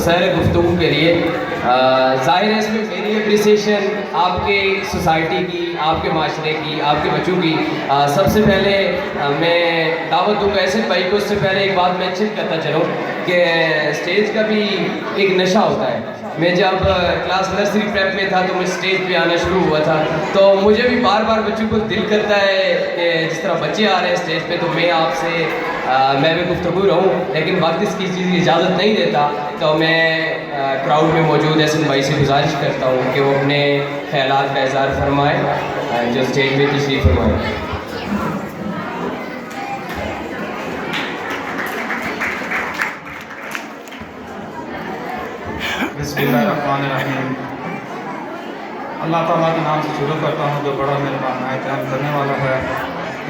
مختصر گفتگو کے لیے ظاہر ہے اس میں میری اپریسیشن آپ کے سوسائٹی کی، آپ کے معاشرے کی، آپ کے بچوں کی سب سے پہلے میں دعوت دوں گا ایسے بھائی کو. اس سے پہلے ایک بات مینشن کرتا چلوں کہ اسٹیج کا بھی ایک نشہ ہوتا ہے. میں جب کلاس نرسری پریپ میں تھا تو میں اسٹیج پہ آنا شروع ہوا تھا، تو مجھے بھی بار بار بچوں کو دل کرتا ہے کہ جس طرح بچے آ رہے ہیں اسٹیج پہ تو میں آپ سے میں بھی گفتگو رہوں، لیکن وقت اس کی چیز کی اجازت نہیں دیتا. تو میں کراؤڈ میں موجود احسن بھائی سے گزارش کرتا ہوں کہ وہ اپنے خیالات کا اظہار فرمائیں جو اسٹیج پہ تشریف فرمائیں. بسم اللہ الرحمن الرحیم. اللہ تعالیٰ کے نام سے شروع کرتا ہوں جو بڑا مہربان نہایت رحم کرنے والا ہے.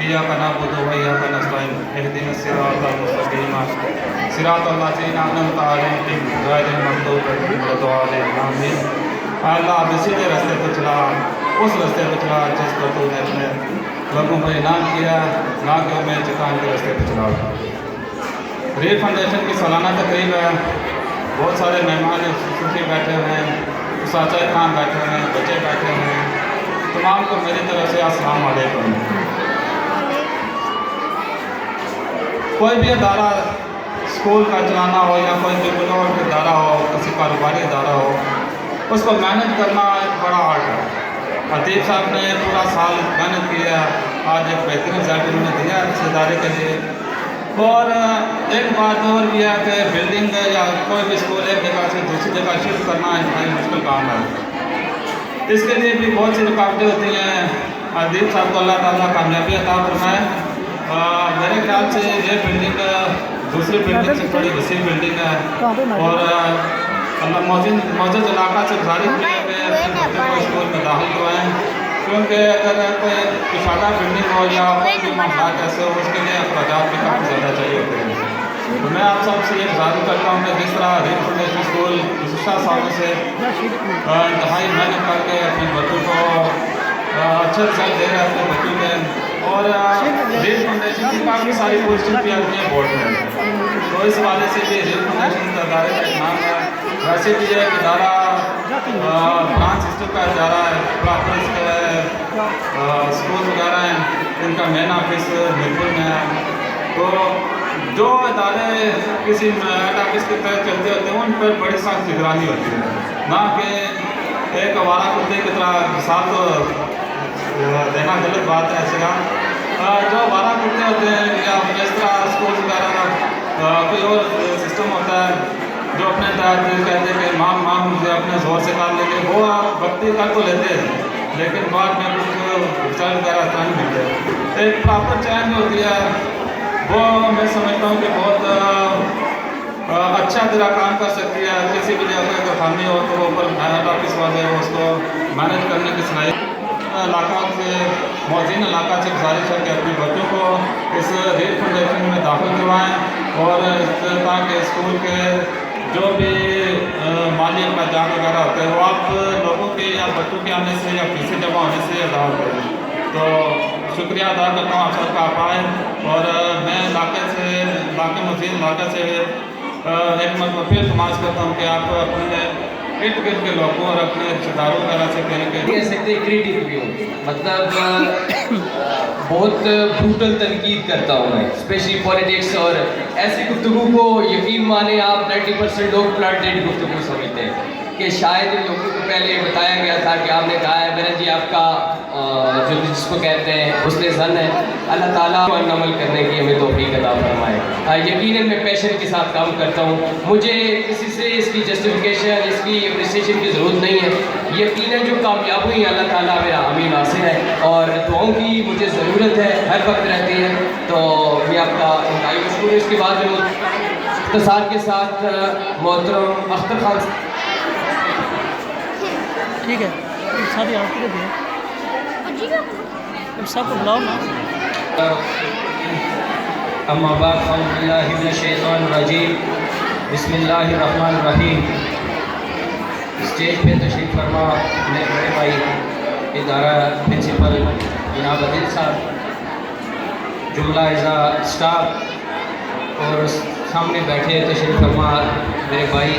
ایاک نعبد و ایاک نستعین اہدنا الصراط المستقیم صراط الذین انعمت علیہم غیر المغضوب علیہم ولا الضالین آمین. اللہ آپ سیدھے راستے پر چلا، اس راستے پر چلا جس پر تو نے اپنے لوگوں کو انعام کیا، نہ کہ میں چٹان کے راستے پر چلا. ریل فاؤنڈیشن کی سالانہ تقریب ہے. بہت سارے مہمان خصوصی بیٹھے ہوئے ہیں، اساتذہ کرام بیٹھے ہوئے ہیں، بچے بیٹھے ہوئے ہیں. تمام کو میری طرف سے السلام علیکم. کوئی بھی ادارہ اسکول کا چلانا ہو یا کوئی بھی بلوٹ ادارہ ہو، کسی کاروباری ادارہ ہو، اس کو محنت کرنا ایک بڑا آرٹ ہے. عطیف صاحب نے پورا سال محنت کیا، آج ایک بہترین رزلٹ انہوں نے دیا اس ادارے کے لیے. اور ایک بات اور بھی ہے کہ بلڈنگ یا کوئی بھی اسکول ایک جگہ سے دوسری جگہ شفٹ کرنا انتہائی مشکل کام ہے. اس کے لیے بھی بہت سی رکاوٹیں ہوتی ہیں. عطیف صاحب کو اللہ تعالیٰ کامیابی عطا فرمائے. میرے خیال سے یہ بلڈنگ دوسری بلڈنگ سے بڑی وسیع بلڈنگ ہے، اور اللہ معزز علاقہ سے گزارش کی ہے کہ اپنے بچوں کو اسکول میں داخل کروائیں، کیونکہ اگر کوئی کشادہ بلڈنگ ہو یا کوئی بھی معاملات ایسے ہو اس کے لیے اخراجات بھی کافی زیادہ چاہیے ہوتے ہیں. تو میں آپ سب سے یہ گزارش کرتا ہوں کہ جس طرح ریل فاؤنڈیشن اسکول گزشتہ سالوں سے انتہائی محنت کر کے اپنے بچوں کو اچھا رزلٹ دے رہے ہیں اپنے بچوں کے، اور ریل فاؤنڈیشن کی کافی ساری پوزیشن بھی آتی ہیں بورڈ میں، تو اس حوالے سے بھی ریل فاؤنڈیشن کے ادارے کا ایک نام ہے. ویسے بھی یہ ایک ادارہ برانچ سسٹم کا ادارہ ہے، پراپرس کے اسکول وغیرہ ہیں، ان کا مین آفس میرپور میں ہے. تو جو ادارے کسی ہیڈ آفس کے تحت چلتے ہوتے ہیں ان پر بڑی سخت نگرانی ہوتی ہے، نہ کہ ایک آوارہ کتے کی طرح مثال تو دینا غلط بات ہے. ایسے جو آوارہ کتے ہوتے ہیں یا اس طرح اسکول وغیرہ کوئی اور سسٹم ہوتا ہے جو اپنے تحت کہتے ہیں کہ مام مجھے اپنے زور سے کام لے کے وہ آپ وقتی کر تو لیتے ہیں لیکن بعد میں کچھ رزلٹ وغیرہ اتنا نہیں ملتے. ایک پراپر چین جو ہوتی ہے وہ میں سمجھتا ہوں کہ بہت اچھا طرح کام کر سکتی ہے. کسی بھی جگہ کا خامی ہو تو وہ اوپر ہیڈ آفس والے وہ اس کو مینیج کرنے کی صلاحیت. علاقہ سے موزین علاقہ سے گزارش ہے کہ اپنے بچوں کو اس ریل فاؤنڈیشن میں داخل کروائیں، اور تاکہ اسکول کے جو بھی مالی اخراجات وغیرہ ہوتے ہیں وہ آپ لوگوں کے یا بچوں کے آنے سے یا فیسیں جمع ہونے سے ادا کریں. تو شکریہ ادا کرتا ہوں آپ سب کا آپ آئے، اور میں علاقے مزید علاقے سے ایک مرتبہ پھر تماش کرتا ہوں کہ آپ اپنے ارد گرد کے لوگوں اور اپنے رشتہ داروں وغیرہ سے کہیں کہ کہہ سکتے کریٹیو بھی ہوں، مطلب بہت بروٹل تنقید کرتا ہوں میں اسپیشلی پولیٹکس، اور ایسی گفتگو کو یقین مانیں آپ 90% لوگ پلاٹڈ گفتگو سمجھتے ہیں کہ شاید ان لوگوں کو پہلے بتایا گیا تھا کہ آپ نے کہا ہے میرا جی آپ کا جو جس کو کہتے ہیں حسن ظن ہے. اللہ تعالیٰ پر عمل کرنے کی ہمیں توفیق عطا فرمائے. یقیناً میں پیشن کے ساتھ کام کرتا ہوں، مجھے کسی سے اس کی جسٹیفیکیشن اس کی اپریسیشن کی ضرورت نہیں ہے. یقیناً جو کامیاب ہوئی اللہ تعالیٰ میرا حامی ناصر ہے، اور دعاؤں کی مجھے ضرورت ہے ہر وقت رہتی ہے. تو میں آپ کا انتہائی مشکور ہوں. اس کے بعد میں اختصار کے ساتھ محترم اختر خان ٹھیک ہے ساتھ آپ کو دیا سب کو بلاؤ نا. اما بعد اعوذ باللہ من الشیطان الرجیم بسم اللہ الرحمن الرحیم. اسٹیج پہ تشریف فرما میرے بڑے بھائی ادارہ پرنسپل جناب عادل صاحب، جملہ اعزا اسٹاف، اور سامنے بیٹھے تشریف فرما میرے بھائی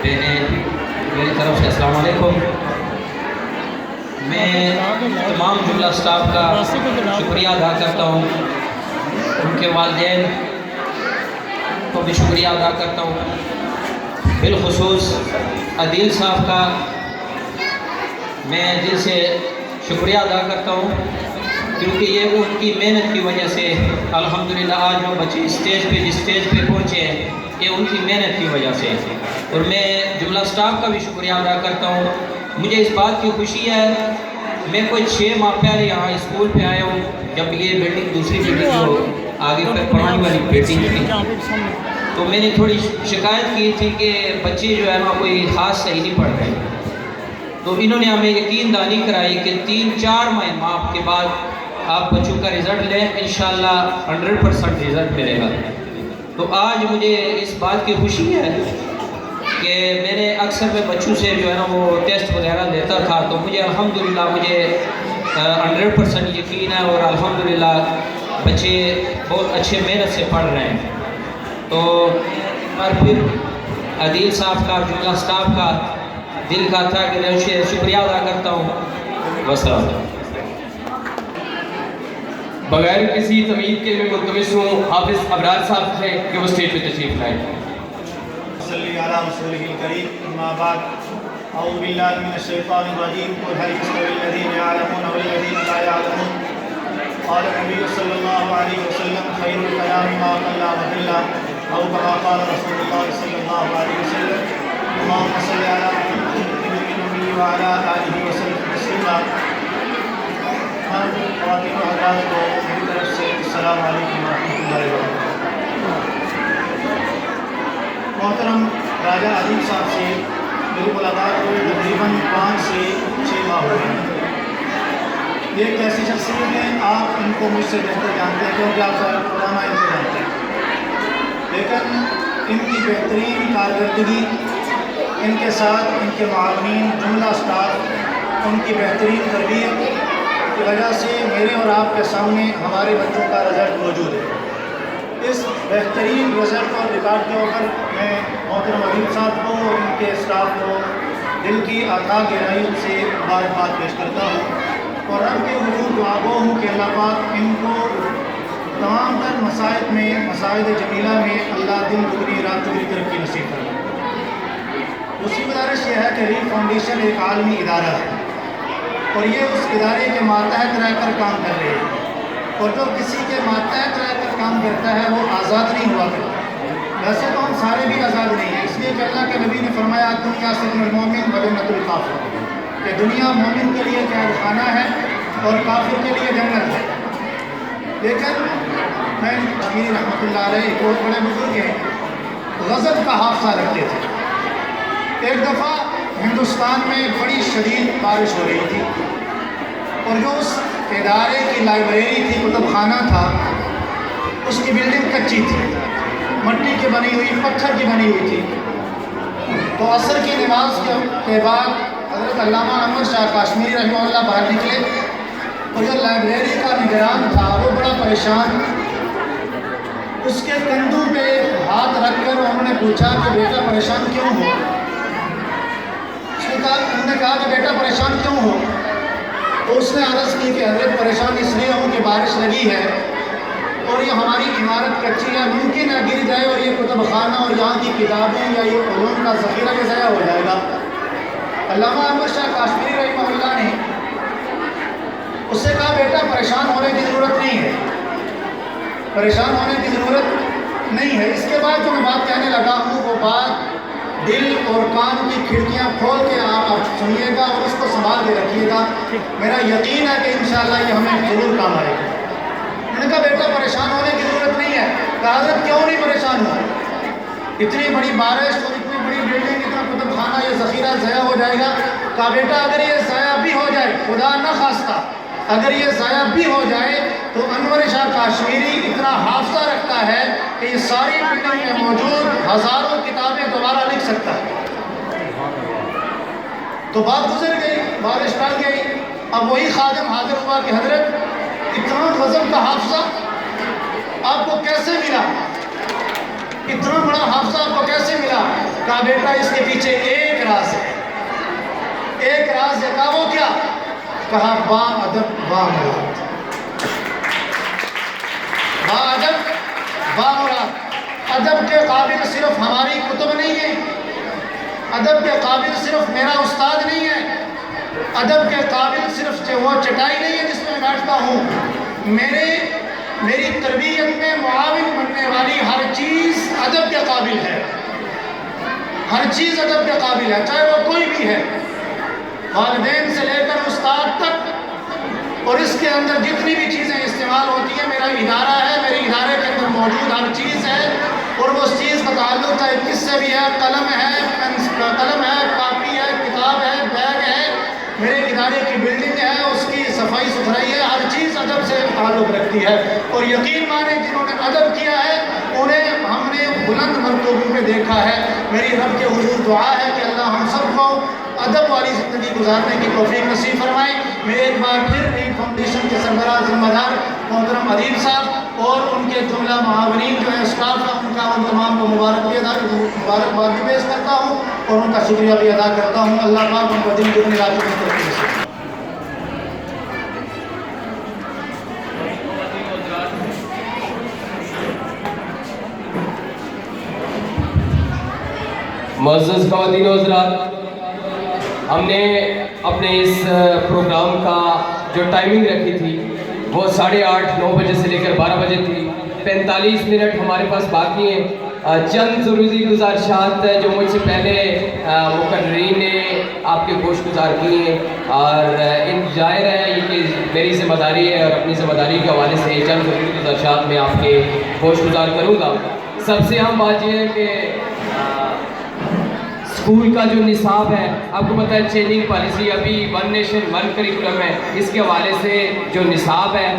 بہنیں، میری طرف سے السلام علیکم۔ میں تمام جملہ اسٹاف کا شکریہ ادا کرتا ہوں، ان کے والدین کو بھی شکریہ ادا کرتا ہوں، بالخصوص عدیل صاحب کا میں دل سے شکریہ ادا کرتا ہوں، کیونکہ یہ ان کی محنت کی وجہ سے الحمدللہ آج وہ بچے جس اسٹیج پہ پہنچے ہیں، یہ ان کی محنت کی وجہ سے۔ اور میں جملہ اسٹاف کا بھی شکریہ ادا کرتا ہوں۔ مجھے اس بات کی خوشی ہے، میں کوئی 6 ماہ پہلے یہاں اسکول پہ آیا ہوں، جب یہ بلڈنگ دوسری بلڈنگ جو آگے پر پڑھانے والی بلڈنگ تھی، تو میں نے تھوڑی شکایت کی تھی کہ بچے جو ہے نا کوئی خاص صحیح نہیں پڑھ رہے، تو انہوں نے ہمیں یقین دہانی کرائی کہ 3-4 ماہ کے بعد آپ بچوں کا رزلٹ لیں، انشاءاللہ 100% رزلٹ ملے گا۔ تو آج مجھے اس بات کی خوشی ہے کہ میں نے اکثر میں بچوں سے جو ہے نا وہ ٹیسٹ وغیرہ لیتا تھا، تو مجھے الحمدللہ 100% یقین ہے، اور الحمدللہ بچے بہت اچھے محنت سے پڑھ رہے ہیں۔ تو اور پھر عدیل صاحب کا، جملہ اسٹاف کا دل کا تھا کہ میں اسے شکریہ ادا کرتا ہوں۔ والسلام۔ بغیر کسی تمہید کے میں ملتمس ہوں حافظ ابرار صاحب سے کہ وہ اسٹیج پہ تشریف لائیں۔ صلی علی رسولہ الکریم، اما بعد، اعوذ باللہ من الشیطان الرجیم، قل هل يستوي الذین یعلمون والذین لا یعلمون، قال النبی صلی اللہ علیہ وسلم خیر الکلام ما قل وقل، او کما قال رسول اللہ صلی اللہ علیہ وسلم، اللہم صلی علی محمد النبی وعلی آلہ وسلم تسلیما۔ خواتین و حضرات کو میری طرف سے السلام علیکم ورحمۃ اللہ وبرکاتہ۔ محترم راجہ عدیل صاحب سے میری ملاقات ہوئی تقریباً 5 سے 6 ماہ ہوئے ہیں۔ یہ ایک ایسی شخصیت ہیں، آپ ان کو مجھ سے بہتر جانتے ہیں کیونکہ آپ کا پرانا ان کو جانتے ہیں، لیکن ان کی بہترین کارکردگی، ان کے ساتھ ان کے معاونین، جملہ اسٹاف، ان کی بہترین تربیت کی وجہ سے میرے اور آپ کے سامنے ہمارے بچوں کا رزلٹ موجود ہے۔ اس بہترین رزلٹ اور ریکارڈ کے اوپر میں محترم عدیل صاحب کو اور ان کے اسٹاف کو دل کی عطا گہرائی سے مبارکباد پیش کرتا ہوں، اور رب کے حضور دعا گو ہوں کہ اللہ پاک ان کو تمام تر مساعد میں، مساعد جمیلہ میں اللہ دن دگنی رات چگنی ترقی نصیب کرے۔ دوسری گزارش یہ ہے کہ ریل فاؤنڈیشن ایک عالمی ادارہ ہے، اور یہ اس ادارے کے ماتحت رہ کر کام کر رہے ہیں، اور جو کسی کے ماتحت رہ کر کام کرتا ہے وہ آزاد نہیں ہوا کرتا۔ ویسے تو ہم سارے بھی آزاد نہیں ہیں، اس لیے کہ اللہ کے نبی نے فرمایا دنیا سجن المومن و جنت الکافر، کہ دنیا مومن کے لیے قید خانہ ہے اور کافر کے لیے جنت ہے۔ لیکن میں امیر رحمۃ اللہ علیہ ایک بہت بڑے بزرگ ہیں، غضب کا حافظہ رکھتے تھے۔ ایک دفعہ ہندوستان میں بڑی شدید بارش ہو رہی تھی، اور جو اس ادارے کی لائبریری تھی، کتب خانہ تھا، اس کی بلڈنگ کچی تھی، مٹی کی بنی ہوئی، پتھر کی بنی ہوئی تھی۔ تو عصر کی نماز کے بعد حضرت علامہ احمد شاہ کاشمیری رحمہ اللہ باہر نکلے، اور جو لائبریری کا نگران تھا وہ بڑا پریشان، اس کے کندھوں پہ ہاتھ رکھ کر انہوں نے پوچھا کہ بیٹا پریشان کیوں ہو؟ انہوں نے کہا کہ بیٹا پریشان کیوں ہو؟ تو اس نے عرض کی کہ حضرت پریشان اس لیے ہوں کہ بارش لگی ہے اور یہ ہماری عمارت کچی ہے، ممکن ہے گر جائے اور یہ کتب خانہ اور یہاں کی کتابیں یا یہ علوم کا ذخیرہ بھی ضائع ہو جائے گا۔ علامہ احمد شاہ کاشمیری رحمہ اللہ نے اس سے کہا بیٹا پریشان ہونے کی ضرورت نہیں ہے، پریشان ہونے کی ضرورت نہیں ہے۔ اس کے بعد جو میں بات کہنے لگا ہوں وہ بات دل اور کان کی کھڑکیاں کھول کے آپ سنیے گا اور اس کو سنبھال کے رکھیے گا، میرا یقین ہے کہ انشاءاللہ یہ ہمیں ضرور کام آئے گا۔ میں نے کہا بیٹا پریشان ہونے کی ضرورت نہیں ہے۔ کہا حضرت کیوں نہیں پریشان ہو؟ اتنی بڑی بارش اور اتنی بڑی بلڈنگ، اتنا کتب خانہ، یہ ذخیرہ ضائع ہو جائے گا۔ کہا بیٹا اگر یہ ضائع بھی ہو جائے، خدا نہ خواستہ اگر یہ ضائع بھی ہو جائے تو انور شاہ کاشمیری اتنا حافظہ رکھتا ہے کہ یہ ساری بلڈنگ میں موجود ہزاروں کتابیں دوبارہ لکھ سکتا ہے۔ تو بات گزر گئی، بارش ٹل گئی، اب وہی خادم حاضر ہوا کہ حضرت اتنا غضب کا حافظہ آپ کو کیسے ملا؟ اتنا بڑا حافظہ آپ کو کیسے ملا؟ کہا بیٹا اس کے پیچھے ایک راز ہے، ایک راز ہے۔ کہا وہ کیا؟ کہا با ادب با مراد، با ادب با مراد۔ ادب کے قابل صرف ہماری کتب نہیں ہے، ادب کے قابل صرف میرا استاد نہیں ہے، ادب کے قابل صرف وہ چٹائی نہیں ہے جس میں میں بیٹھتا ہوں۔ میری تربیت میں معاون بننے والی ہر چیز ادب کے قابل ہے، ہر چیز ادب کے قابل ہے، چاہے وہ کوئی بھی ہے، والدین سے لے کر استاد تک۔ اور اس کے اندر جتنی بھی چیزیں استعمال ہوتی ہیں، میرا ادارہ ہے، میرے ادارے کے اندر موجود ہر چیز ہے، اور وہ اس چیز کا تعلق چاہے کس سے بھی ہے، قلم ہے، کاپی ہے، کتاب ہے، بیگ ہے، میرے ادارے کی بلڈنگ ہے، اس کی صفائی ستھرائی ہے، ہر چیز ادب سے تعلق رکھتی ہے۔ اور یقین مانے جنہوں نے ادب کیا ہے انہیں ہم نے بلند مرتبوں پہ دیکھا ہے۔ میری رب کے حضور دعا ہے کہ اللہ ہم سب کو ادب والی زندگی گزارنے کی توفیق نصیب فرمائے۔ میں ایک بار پھر ریڈ فاؤنڈیشن کے سربراہ ذمہ دار محترم ادیب صاحب اور ان کے جملہ معاونین جو ہے اسٹاف ہے، ان کا ان تمام کو مبارکباد بھی پیش کرتا ہوں اور ان کا شکریہ بھی ادا کرتا ہوں۔ اللہ پاک ان کو دن دگنی رات چوگنی توفیق نصیب۔ معزز خواتین و حضرات، ہم نے اپنے اس پروگرام کا جو ٹائمنگ رکھی تھی وہ 8:30 9 بجے سے لے کر 12 بجے تھی۔ 45 منٹ ہمارے پاس باقی ہیں۔ چند ضروری گزارشات جو مجھ سے پہلے مقررین نے آپ کے گوش گزار کی ہیں، اور ان ظاہر ہے یہ کہ میری ذمہ داری ہے اور اپنی ذمہ داری کے حوالے سے چند ضروری گزارشات میں آپ کے گوش گزار کروں گا۔ سب سے اہم بات یہ ہے کہ اسکول کا جو نصاب ہے، آپ کو پتہ ہے چینجنگ پالیسی ابھی 1 نیشن 1 کریکولم ہے، اس کے حوالے سے جو نصاب ہے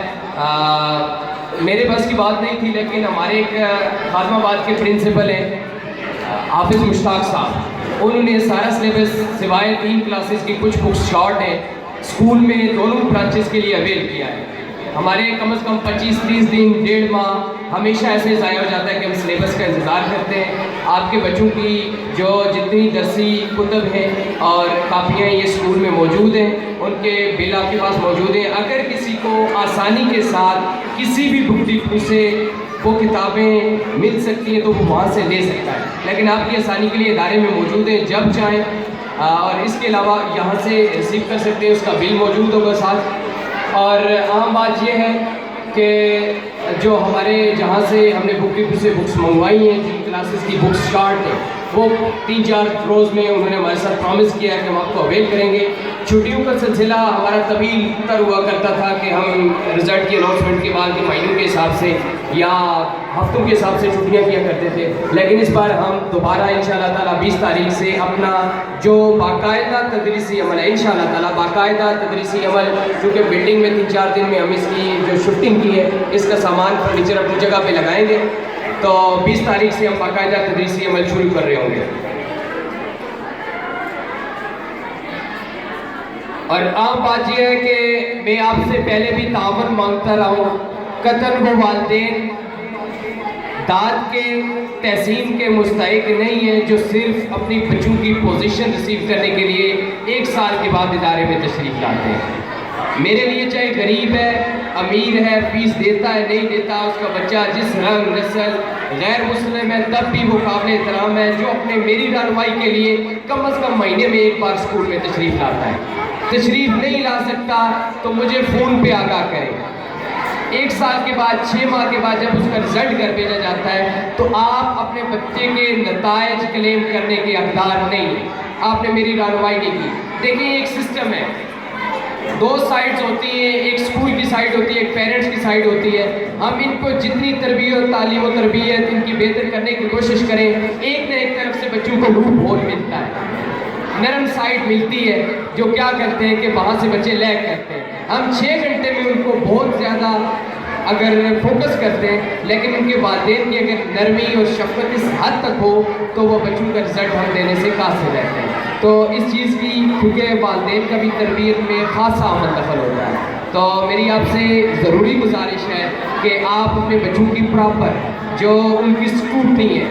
میرے بس کی بات نہیں تھی، لیکن ہمارے ایک خادم آباد کے پرنسپل ہیں حافظ مشتاق صاحب، انہوں نے سارا سلیبس سوائے 3 کلاسز کی کچھ بکس شارٹ ہیں اسکول میں دونوں برانچز کے لیے اویل کیا ہے۔ ہمارے کم از کم 25-30 دن 1.5 ماہ ہمیشہ ایسے ضائع ہو جاتا ہے کہ ہم سلیبس کا انتظار کرتے ہیں۔ آپ کے بچوں کی جو جتنی درسی کتب ہیں اور کاپیاں یہ اسکول میں موجود ہیں، ان کے بل آپ کے پاس موجود ہیں۔ اگر کسی کو آسانی کے ساتھ کسی بھی بک ڈپو سے وہ کتابیں مل سکتی ہیں تو وہ وہاں سے لے سکتا ہے، لیکن آپ کی آسانی کے لیے ادارے میں موجود ہیں، جب چاہیں اور اس کے علاوہ یہاں سے ریسیو کر سکتے ہیں، اس کا بل موجود ہوگا ساتھ۔ اور عام بات یہ ہے کہ جو ہمارے جہاں سے ہم نے بک ڈپو سے بکس منگوائی ہیں، جن کلاسز کی بکس شارٹ ہیں، وہ 3-4 روز میں انہوں نے ہمارے ساتھ پرومس کیا ہے کہ ہم آپ کو اویل کریں گے۔ چھٹیوں کا سلسلہ ہمارا طویل تر ہوا کرتا تھا کہ ہم رزلٹ کی اناؤنسمنٹ کے بعد کے مہینوں کے حساب سے یا ہفتوں کے حساب سے چھٹیاں کیا کرتے تھے، لیکن اس بار ہم دوبارہ انشاءاللہ تعالیٰ 20 تاریخ سے اپنا جو باقاعدہ تدریسی عمل ہے، انشاءاللہ تعالیٰ باقاعدہ تدریسی عمل، کیونکہ بلڈنگ میں 3-4 دن میں ہم اس کی جو شفٹنگ کی ہے، اس کا سامان فرنیچر اپنی جگہ پہ لگائیں گے، تو 20 تاریخ سے ہم باقاعدہ تدریسی عمل شروع کر رہے ہوں گے۔ اور عام بات یہ ہے کہ میں آپ سے پہلے بھی تعاون مانگتا رہا ہوں، قطعاً وہ والدین داد کے تحسین کے مستحق نہیں ہیں جو صرف اپنی بچوں کی پوزیشن ریسیو کرنے کے لیے 1 سال کے بعد ادارے میں تشریف لاتے ہیں۔ میرے لیے چاہے غریب ہے، امیر ہے، فیس دیتا ہے نہیں دیتا، اس کا بچہ جس رنگ نسل غیر مسلم ہے تب بھی وہ قابل احترام ہے جو اپنے میری رہنمائی کے لیے کم از کم مہینے میں 1 بار اسکول میں تشریف لاتا ہے۔ تشریف نہیں لا سکتا تو مجھے فون پہ آگاہ کریں۔ 1 سال کے بعد 6 ماہ کے بعد جب اس کا رزلٹ گھر بھیجا جاتا ہے تو آپ اپنے بچے کے نتائج کلیم کرنے کے حقدار نہیں ہیں، آپ نے میری رہنمائی نہیں کی۔ دیکھیں ایک سسٹم ہے، 2 سائڈز ہوتی ہیں، ایک اسکول کی سائڈ ہوتی ہے، ایک پیرنٹس کی سائڈ ہوتی ہے۔ ہم ان کو جتنی تربیت تعلیم و تربیت ان کی بہتر کرنے کی کوشش کریں، ایک نہ ایک طرف سے بچوں کو لوپ ہول ملتا ہے، نرم سائڈ ملتی ہے جو کیا کرتے ہیں کہ وہاں سے بچے لیگ کرتے ہیں۔ ہم 6 گھنٹے میں ان کو بہت زیادہ اگر فوکس کرتے ہیں، لیکن ان کے والدین کی اگر نرمی اور شفقت اس حد تک ہو تو وہ بچوں کا رزلٹ ہم دینے سے قاصر رہتے ہیں۔ تو اس چیز کی کیونکہ والدین کا بھی تربیت میں خاصا عمل دخل ہوتا ہے، تو میری آپ سے ضروری گزارش ہے کہ آپ اپنے بچوں کی پراپر جو ان کی اسکوٹنی ہے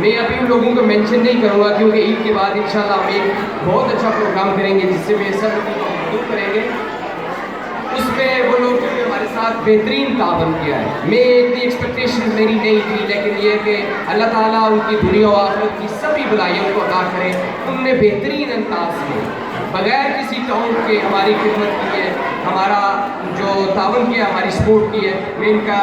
میں ابھی ان لوگوں کو مینشن نہیں کروں گا کیونکہ عید کے بعد انشاءاللہ ہم ایک بہت اچھا پروگرام کریں گے جس سے میں سب لوگوں کریں گے. اس میں وہ لوگ جو ہمارے ساتھ بہترین تعاون کیا ہے. میں اتنی ایکسپیکٹیشن میری نہیں تھی لیکن یہ کہ اللہ تعالیٰ ان کی دنیا و آخرت کی سبھی بلائیوں کو عطا کرے. ان نے بہترین انداز میں بغیر کسی ٹاؤن کے ہماری خدمت کی ہے, ہمارا جو تعاون کیا, ہماری سپورٹ کی ہے. میں ان کا